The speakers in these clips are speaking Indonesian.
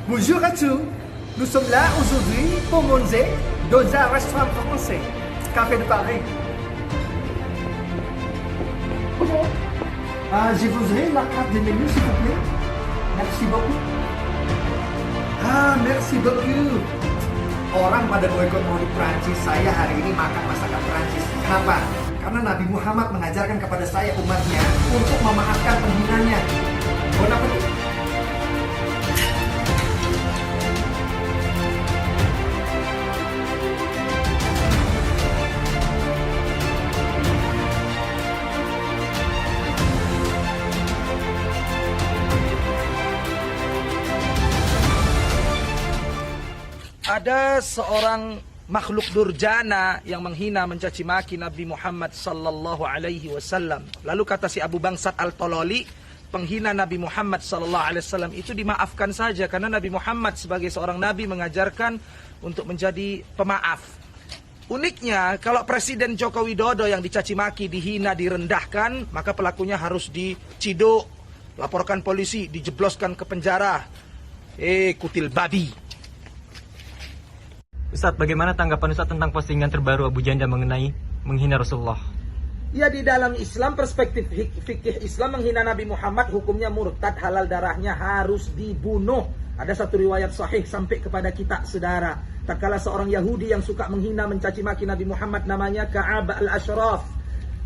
Bonjour à tous. Nous sommes là aujourd'hui pour manger dans un restaurant français, Café de Paris. Je voudrais la carte de menu, s'il vous plaît. Merci beaucoup. Merci beaucoup. Orang pada boikot mau di Prancis, saya hari ini makan masakan Prancis. Kenapa? Karena Nabi Muhammad mengajarkan kepada saya umatnya untuk memaafkan penghinanya. Bon appétit. Ada seorang makhluk durjana yang menghina mencaci maki Nabi Muhammad sallallahu alaihi wasallam. Lalu kata si Abu Bangsat Al-Tololi, penghina Nabi Muhammad sallallahu alaihi wasallam itu dimaafkan saja karena Nabi Muhammad sebagai seorang nabi mengajarkan untuk menjadi pemaaf. Uniknya, kalau Presiden Joko Widodo yang dicaci maki, dihina, direndahkan, maka pelakunya harus diciduk, laporkan polisi, dijebloskan ke penjara. Kutil babi. Ustadz, bagaimana tanggapan Ustadz tentang postingan terbaru Abu Janda mengenai menghina Rasulullah? Ya, di dalam Islam, perspektif fikih Islam, menghina Nabi Muhammad hukumnya murtad, halal darahnya, harus dibunuh. Ada satu riwayat sahih sampai kepada kita, saudara. Tatkala seorang Yahudi yang suka menghina, mencaci maki Nabi Muhammad, namanya Ka'ab al-Ashraf.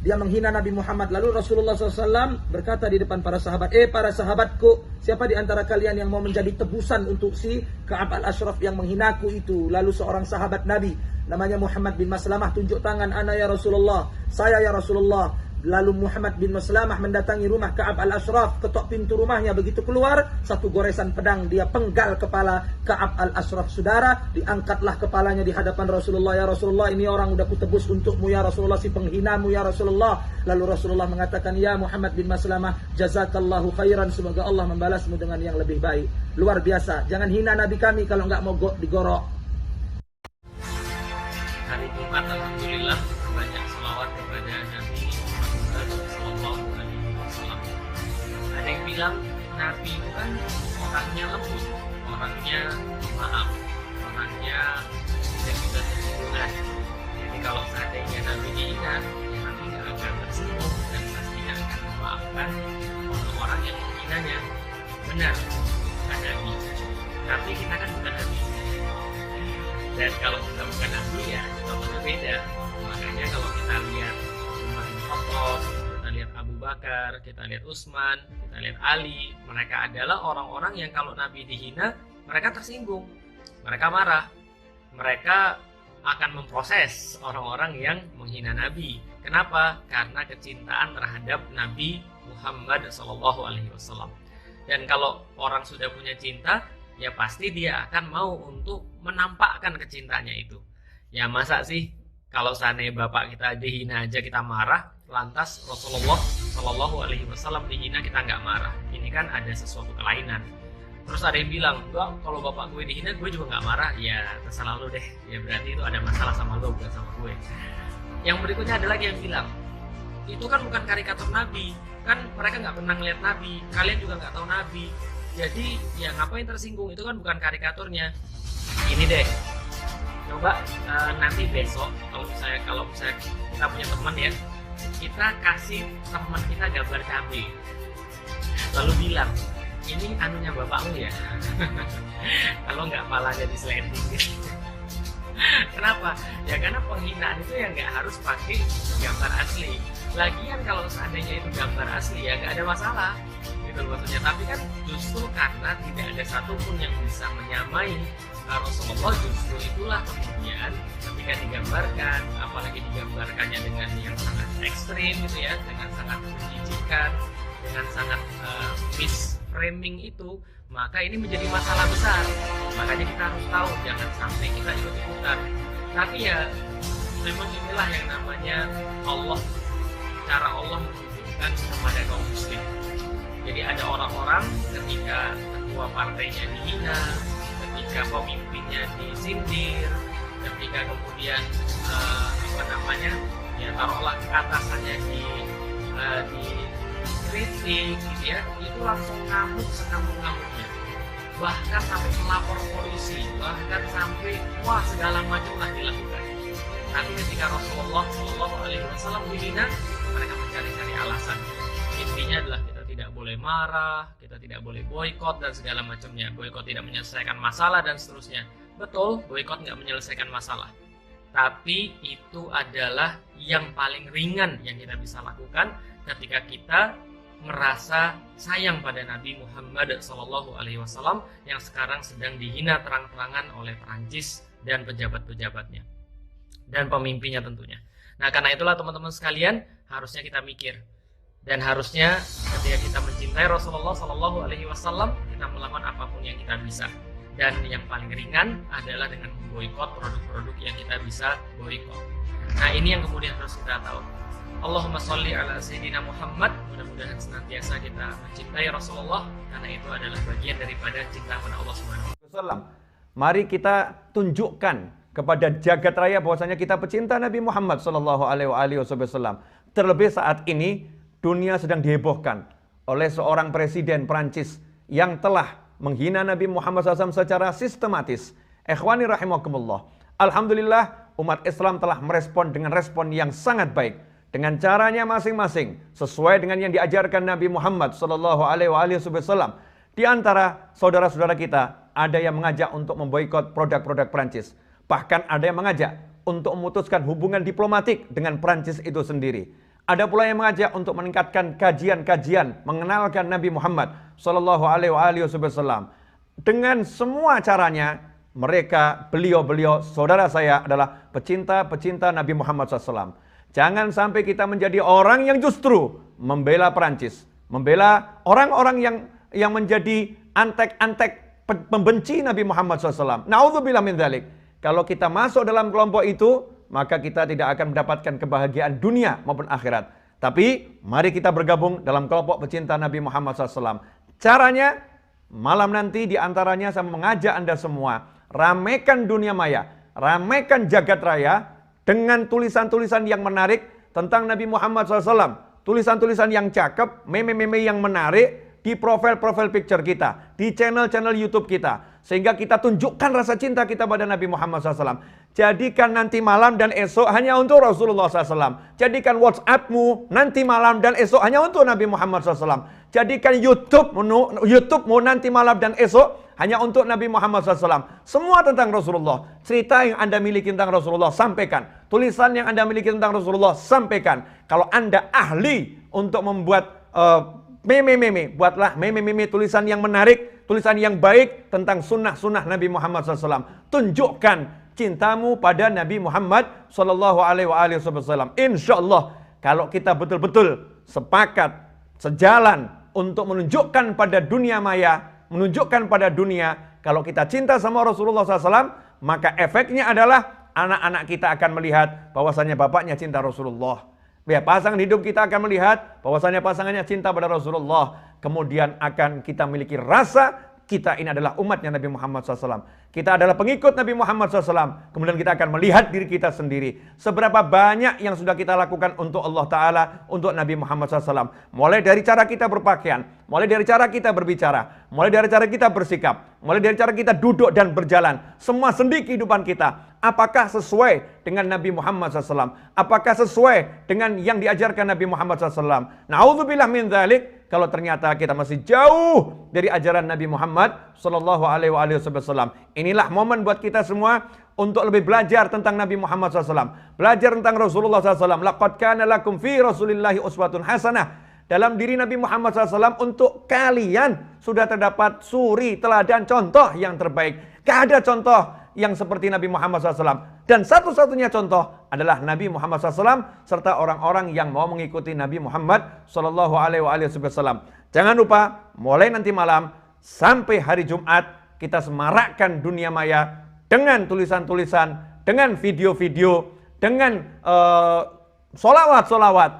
Dia menghina Nabi Muhammad. Lalu Rasulullah SAW berkata di depan para sahabat, para sahabatku, siapa di antara kalian yang mau menjadi tebusan untuk si Ka'ab al-Ashraf yang menghinaku itu? Lalu seorang sahabat Nabi, namanya Muhammad bin Maslamah, tunjuk tangan, ana ya Rasulullah, saya ya Rasulullah. Lalu Muhammad bin Maslamah mendatangi rumah Ka'ab al-Ashraf, ketok pintu rumahnya, begitu keluar, satu goresan pedang dia penggal kepala Ka'ab al-Ashraf, saudara. Diangkatlah kepalanya di hadapan Rasulullah, ya Rasulullah, ini orang udah kutebus untukmu ya Rasulullah, si penghinamu ya Rasulullah. Lalu Rasulullah mengatakan, ya Muhammad bin Maslamah, jazakallahu khairan, semoga Allah membalasmu dengan yang lebih baik. Luar biasa, jangan hina Nabi kami kalau nggak mau digorok. Hari Jumat, alhamdulillah, banyak selawat kepada Nabi Sallallahu Alaihi Wasallam. Ada yang bilang Nabi itu kan orangnya lembut, orangnya maaf, orangnya tidak bisa tersinggung. Jadi kalau seandainya Nabi dihina, ya Nabi nggak akan tersinggung dan pastinya akan memaafkan orang-orang yang menghinanya. Benar, bukan Nabi. Tapi kita kan bukan Nabi. Dan kalau kita bukan Nabi ya contohnya beda. Makanya kalau kita lihat Umar bin Khattab, kita lihat Abu Bakar, kita lihat Utsman, kita lihat Ali, mereka adalah orang-orang yang kalau Nabi dihina, mereka tersinggung, mereka marah, mereka akan memproses orang-orang yang menghina Nabi. Kenapa? Karena kecintaan terhadap Nabi Muhammad SAW. Dan kalau orang sudah punya cinta, ya pasti dia akan mau untuk menampakkan kecintanya itu. Ya masa sih kalau seandainya bapak kita dihina aja kita marah, lantas Rasulullah Shallallahu Alaihi Wasallam dihina kita nggak marah? Ini kan ada sesuatu kelainan. Terus ada yang bilang, enggak, kalau bapak gue dihina gue juga nggak marah. Ya terserah lu deh. Ya berarti itu ada masalah sama lu, bukan sama gue. Yang berikutnya ada lagi yang bilang, itu kan bukan karikatur Nabi. Kan mereka nggak pernah ngeliat Nabi. Kalian juga nggak tahu Nabi. Jadi ya ngapain tersinggung, itu kan bukan karikaturnya. Ini deh, coba nanti besok kalau misalnya kita punya teman ya, kita kasih teman kita gambar cabai, lalu bilang ini anunya bapakmu ya. Kalau nggak malahnya disleting. Kenapa? Ya karena penghinaan itu ya nggak harus pakai gambar asli. Lagian kalau seandainya itu gambar asli ya nggak ada masalah gitu maksudnya. Tapi kan justru karena tidak ada satupun yang bisa menyamai Rasulullah, justru itulah kemudian ketika digambarkan, apalagi digambarkannya dengan yang sangat ekstrim gitu ya, dengan sangat menjijikan, dengan sangat misframing itu, maka ini menjadi masalah besar. Makanya kita harus tahu, jangan sampai kita ikut-ikutan. Tapi ya memang inilah yang namanya Allah, cara Allah menunjukkan kepada kaum muslim. Jadi ada orang-orang ketika ketua partainya dihina, ketika pemimpinnya disindir, ketika kemudian ya taruhlah atasannya dikritik gitu ya, itu langsung ngamuk sengamuk-ngamuknya. bahkan sampai melapor polisi, bahkan sampai wah segala macam lah dilakukan. Tapi ketika Rasulullah SAW dihina, mereka mencari-cari alasan. Intinya adalah kita tidak boleh marah, kita tidak boleh boykot dan segala macamnya. Boykot tidak menyelesaikan masalah dan seterusnya. Betul, boykot nggak menyelesaikan masalah. Tapi itu adalah yang paling ringan yang kita bisa lakukan ketika kita merasa sayang pada Nabi Muhammad SAW yang sekarang sedang dihina terang-terangan oleh Perancis dan pejabat-pejabatnya dan pemimpinnya tentunya. Nah, karena itulah teman-teman sekalian, harusnya kita mikir dan harusnya ketika kita mencintai Rasulullah SAW, kita melakukan apapun yang kita bisa. Dan yang paling ringan adalah dengan memboikot produk-produk yang kita bisa boikot. Nah, ini yang kemudian harus kita tahu. Allahumma sholli ala Sayyidina Muhammad. Mudah-mudahan senantiasa kita mencintai Rasulullah, karena itu adalah bagian daripada cinta kepada Allah Subhanahu wa Taala. Mari kita tunjukkan kepada jagat raya bahwasanya kita pecinta Nabi Muhammad sallallahu alaihi wasallam. Terlebih saat ini dunia sedang dihebohkan oleh seorang presiden Prancis yang telah menghina Nabi Muhammad SAW secara sistematis. Ikhwani rahimakumullah. Alhamdulillah umat Islam telah merespon dengan respon yang sangat baik. Dengan caranya masing-masing. Sesuai dengan yang diajarkan Nabi Muhammad SAW. Di antara saudara-saudara kita, ada yang mengajak untuk memboikot produk-produk Prancis. Bahkan ada yang mengajak untuk memutuskan hubungan diplomatik dengan Prancis itu sendiri. Ada pula yang mengajak untuk meningkatkan kajian-kajian mengenalkan Nabi Muhammad sallallahu alaihi wasallam. Dengan semua caranya, beliau saudara saya adalah pecinta Nabi Muhammad SAW. Jangan sampai kita menjadi orang yang justru membela Perancis, membela orang-orang yang menjadi antek-antek pembenci Nabi Muhammad SAW. Na'udzubillah min dzalik. Kalau kita masuk dalam kelompok itu, maka kita tidak akan mendapatkan kebahagiaan dunia maupun akhirat. Tapi mari kita bergabung dalam kelompok pecinta Nabi Muhammad SAW. Caranya, malam nanti diantaranya saya mengajak Anda semua, ramaikan dunia maya, ramaikan jagat raya dengan tulisan-tulisan yang menarik tentang Nabi Muhammad SAW. Tulisan-tulisan yang cakep, meme-meme yang menarik di profil-profil picture kita, di channel-channel YouTube kita. Sehingga kita tunjukkan rasa cinta kita pada Nabi Muhammad SAW. Jadikan nanti malam dan esok hanya untuk Rasulullah SAW. Jadikan WhatsAppmu nanti malam dan esok hanya untuk Nabi Muhammad SAW. Jadikan YouTubemu nanti malam dan esok hanya untuk Nabi Muhammad SAW. Semua tentang Rasulullah. Cerita yang Anda miliki tentang Rasulullah, sampaikan. Tulisan yang Anda miliki tentang Rasulullah, sampaikan. Kalau Anda ahli untuk membuat meme-meme, buatlah meme-meme tulisan yang menarik, tulisan yang baik tentang sunnah-sunnah Nabi Muhammad SAW. Tunjukkan cintamu pada Nabi Muhammad SAW. Insya Allah, kalau kita betul-betul sepakat, sejalan untuk menunjukkan pada dunia maya, menunjukkan pada dunia, kalau kita cinta sama Rasulullah SAW, maka efeknya adalah anak-anak kita akan melihat bahwasannya bapaknya cinta Rasulullah. Ya, pasangan hidup kita akan melihat bahwasanya pasangannya cinta pada Rasulullah. Kemudian akan kita miliki rasa kita ini adalah umatnya Nabi Muhammad SAW. Kita adalah pengikut Nabi Muhammad SAW. Kemudian kita akan melihat diri kita sendiri. Seberapa banyak yang sudah kita lakukan untuk Allah Ta'ala, untuk Nabi Muhammad SAW. Mulai dari cara kita berpakaian, mulai dari cara kita berbicara, mulai dari cara kita bersikap, mulai dari cara kita duduk dan berjalan. Semua sendi kehidupan kita. Apakah sesuai dengan Nabi Muhammad SAW? Apakah sesuai dengan yang diajarkan Nabi Muhammad SAW? Na'udzubillah min dzalik. Kalau ternyata kita masih jauh dari ajaran Nabi Muhammad sallallahu alaihi wasallam. Inilah momen buat kita semua untuk lebih belajar tentang Nabi Muhammad SAW. Belajar tentang Rasulullah SAW. Laqad kana lakum fi Rasulillahi uswatun hasanah. Dalam diri Nabi Muhammad SAW untuk kalian sudah terdapat suri, teladan, contoh yang terbaik. Gak ada contoh yang seperti Nabi Muhammad SAW. Dan satu-satunya contoh adalah Nabi Muhammad SAW serta orang-orang yang mau mengikuti Nabi Muhammad SAW. Jangan lupa, mulai nanti malam sampai hari Jumat, kita semarakkan dunia maya dengan tulisan-tulisan, dengan video-video, dengan solawat-solawat,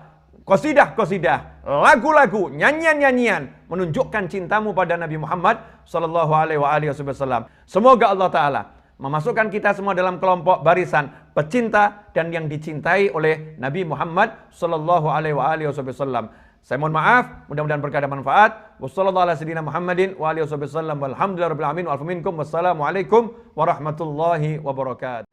qasidah-qasidah, lagu-lagu, nyanyian-nyanyian menunjukkan cintamu pada Nabi Muhammad SAW. Semoga Allah Ta'ala memasukkan kita semua dalam kelompok barisan pecinta dan yang dicintai oleh Nabi Muhammad sallallahu alaihi wasallam. Saya mohon maaf, mudah-mudahan berkah dan manfaat. Wassalamualaikum warahmatullahi wabarakatuh.